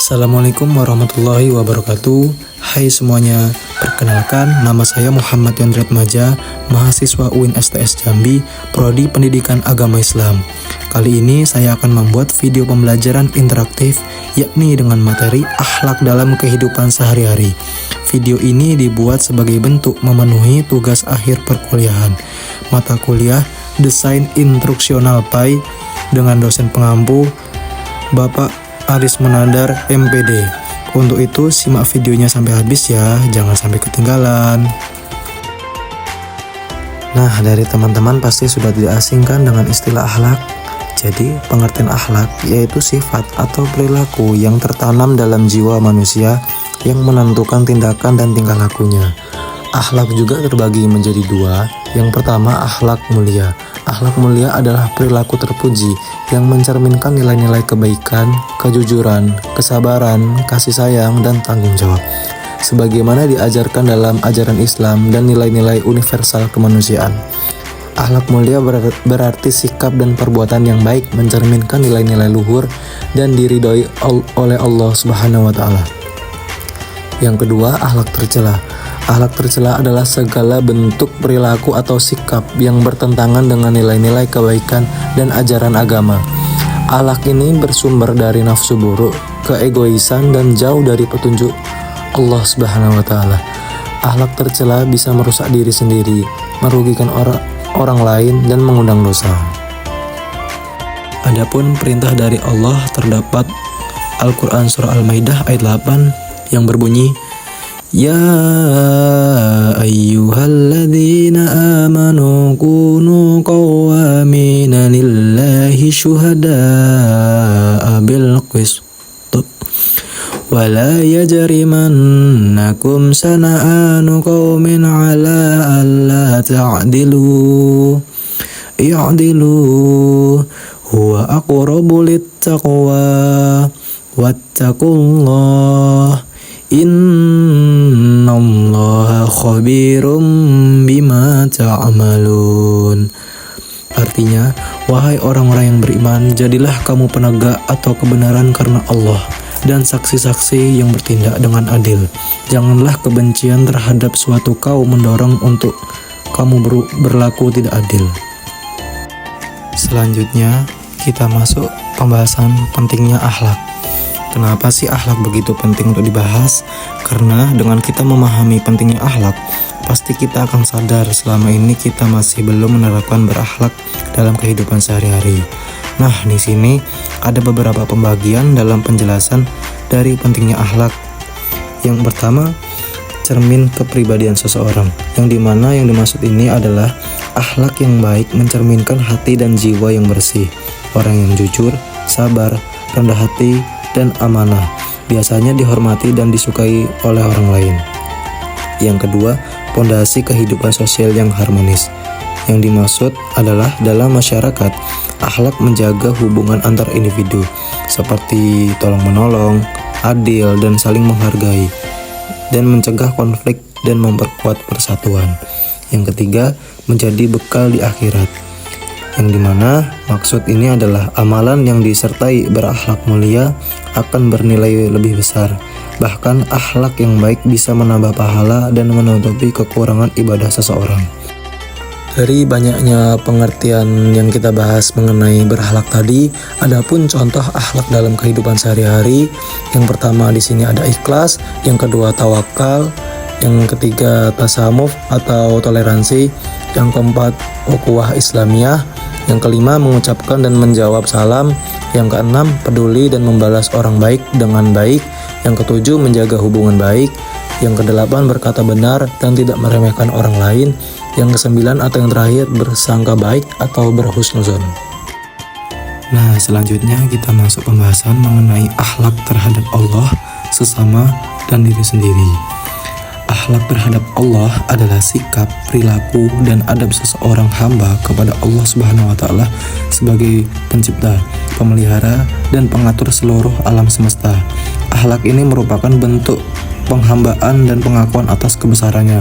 Assalamualaikum warahmatullahi wabarakatuh. Hai semuanya, perkenalkan nama saya Muhammad Yandri Atmaja, mahasiswa UIN STS Jambi, Prodi Pendidikan Agama Islam. Kali ini saya akan membuat video pembelajaran interaktif, yakni dengan materi akhlak dalam kehidupan sehari-hari. Video ini dibuat sebagai bentuk memenuhi tugas akhir perkuliahan, mata kuliah Desain Instruksional PAI, dengan dosen pengampu Bapak Aris Munandar MPD. Untuk itu simak videonya sampai habis ya, jangan sampai ketinggalan. Nah, dari teman-teman pasti sudah tidak asing kan dengan istilah akhlak. Jadi pengertian akhlak yaitu sifat atau perilaku yang tertanam dalam jiwa manusia yang menentukan tindakan dan tingkah lakunya. Akhlak juga terbagi menjadi dua. Yang pertama, akhlak mulia. Akhlak mulia adalah perilaku terpuji yang mencerminkan nilai-nilai kebaikan, kejujuran, kesabaran, kasih sayang, dan tanggung jawab, sebagaimana diajarkan dalam ajaran Islam dan nilai-nilai universal kemanusiaan. Akhlak mulia berarti sikap dan perbuatan yang baik mencerminkan nilai-nilai luhur dan diridhoi oleh Allah Subhanahu wa Ta'ala. Yang kedua, akhlak tercela. Akhlak tercela adalah segala bentuk perilaku atau sikap yang bertentangan dengan nilai-nilai kebaikan dan ajaran agama. Akhlak ini bersumber dari nafsu buruk, keegoisan, dan jauh dari petunjuk Allah Subhanahu wa Ta'ala. Akhlak tercela bisa merusak diri sendiri, merugikan orang lain, dan mengundang dosa. Adapun perintah dari Allah terdapat Al-Quran Surah Al-Maidah ayat 8 yang berbunyi, Ya ayyuhalladzina amanu kunu qawwamina lillahi syuhada'a bil qist wa la yajrimannakum sana'anu qaumin ala alla ta'dilu i'dilu huwa aqrabu littaqwa wattaqullah Innallaha khabirum bima ta'malun. Artinya, wahai orang-orang yang beriman, jadilah kamu penegak atau kebenaran karena Allah dan saksi-saksi yang bertindak dengan adil. Janganlah kebencian terhadap suatu kaum mendorong untuk kamu berlaku tidak adil. Selanjutnya, kita masuk pembahasan pentingnya akhlak. Kenapa sih akhlak begitu penting untuk dibahas? Karena dengan kita memahami pentingnya akhlak, pasti kita akan sadar selama ini kita masih belum menerapkan berakhlak dalam kehidupan sehari-hari. Nah, di sini ada beberapa pembagian dalam penjelasan dari pentingnya akhlak. Yang pertama, cermin kepribadian seseorang, yang dimana yang dimaksud ini adalah akhlak yang baik mencerminkan hati dan jiwa yang bersih. Orang yang jujur, sabar, rendah hati, dan amanah biasanya dihormati dan disukai oleh orang lain. Yang kedua, pondasi kehidupan sosial yang harmonis. Yang dimaksud adalah dalam masyarakat, akhlak menjaga hubungan antar individu seperti tolong-menolong, adil, dan saling menghargai, dan mencegah konflik dan memperkuat persatuan. Yang ketiga, menjadi bekal di akhirat, yang dimana maksud ini adalah amalan yang disertai berakhlak mulia akan bernilai lebih besar. Bahkan akhlak yang baik bisa menambah pahala dan menutupi kekurangan ibadah seseorang. Dari banyaknya pengertian yang kita bahas mengenai berakhlak tadi, adapun contoh akhlak dalam kehidupan sehari-hari. Yang pertama di sini ada ikhlas, yang kedua tawakal, yang ketiga tasamuf atau toleransi, yang keempat ukhuwah Islamiyah, yang kelima mengucapkan dan menjawab salam, yang keenam peduli dan membalas orang baik dengan baik, yang ketujuh menjaga hubungan baik, yang kedelapan berkata benar dan tidak meremehkan orang lain, yang kesembilan atau yang terakhir bersangka baik atau berhusnuzon. Nah, selanjutnya kita masuk pembahasan mengenai akhlak terhadap Allah, sesama, dan diri sendiri. Akhlak terhadap Allah adalah sikap, perilaku, dan adab seseorang hamba kepada Allah Subhanahu wa Ta'ala sebagai pencipta, pemelihara, dan pengatur seluruh alam semesta. Akhlak ini merupakan bentuk penghambaan dan pengakuan atas kebesarannya.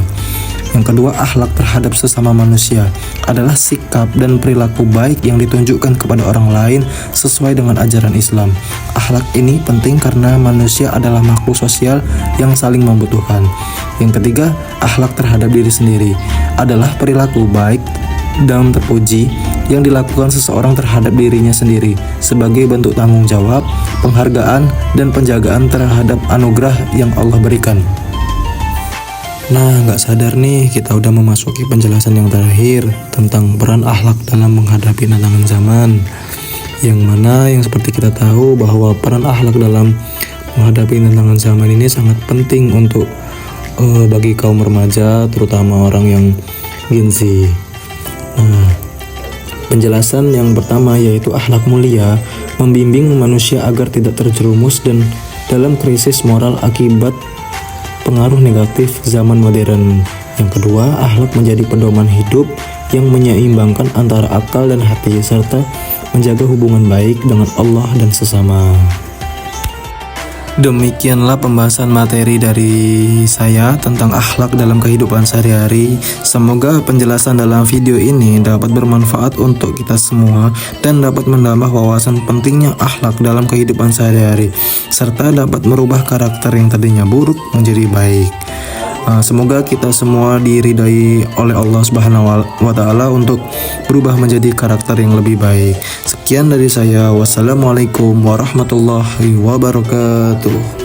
Yang kedua, akhlak terhadap sesama manusia adalah sikap dan perilaku baik yang ditunjukkan kepada orang lain sesuai dengan ajaran Islam. Akhlak ini penting karena manusia adalah makhluk sosial yang saling membutuhkan. Yang ketiga, akhlak terhadap diri sendiri adalah perilaku baik dan terpuji yang dilakukan seseorang terhadap dirinya sendiri sebagai bentuk tanggung jawab, penghargaan, dan penjagaan terhadap anugerah yang Allah berikan. Nah, nggak sadar nih kita udah memasuki penjelasan yang terakhir tentang peran akhlak dalam menghadapi tantangan zaman. Yang mana yang seperti kita tahu bahwa peran akhlak dalam menghadapi tantangan zaman ini sangat penting untuk bagi kaum remaja, terutama orang yang Gen Z. Nah, penjelasan yang pertama yaitu akhlak mulia membimbing manusia agar tidak terjerumus dan dalam krisis moral akibat pengaruh negatif zaman modern. Yang kedua, akhlak menjadi pedoman hidup yang menyeimbangkan antara akal dan hati serta menjaga hubungan baik dengan Allah dan sesama. Demikianlah pembahasan materi dari saya tentang akhlak dalam kehidupan sehari-hari. Semoga penjelasan dalam video ini dapat bermanfaat untuk kita semua dan dapat menambah wawasan pentingnya akhlak dalam kehidupan sehari-hari, serta dapat merubah karakter yang tadinya buruk menjadi baik. Semoga kita semua diridai oleh Allah Subhanahu wa Ta'ala untuk berubah menjadi karakter yang lebih baik. Sekian dari saya. Wassalamualaikum warahmatullahi wabarakatuh.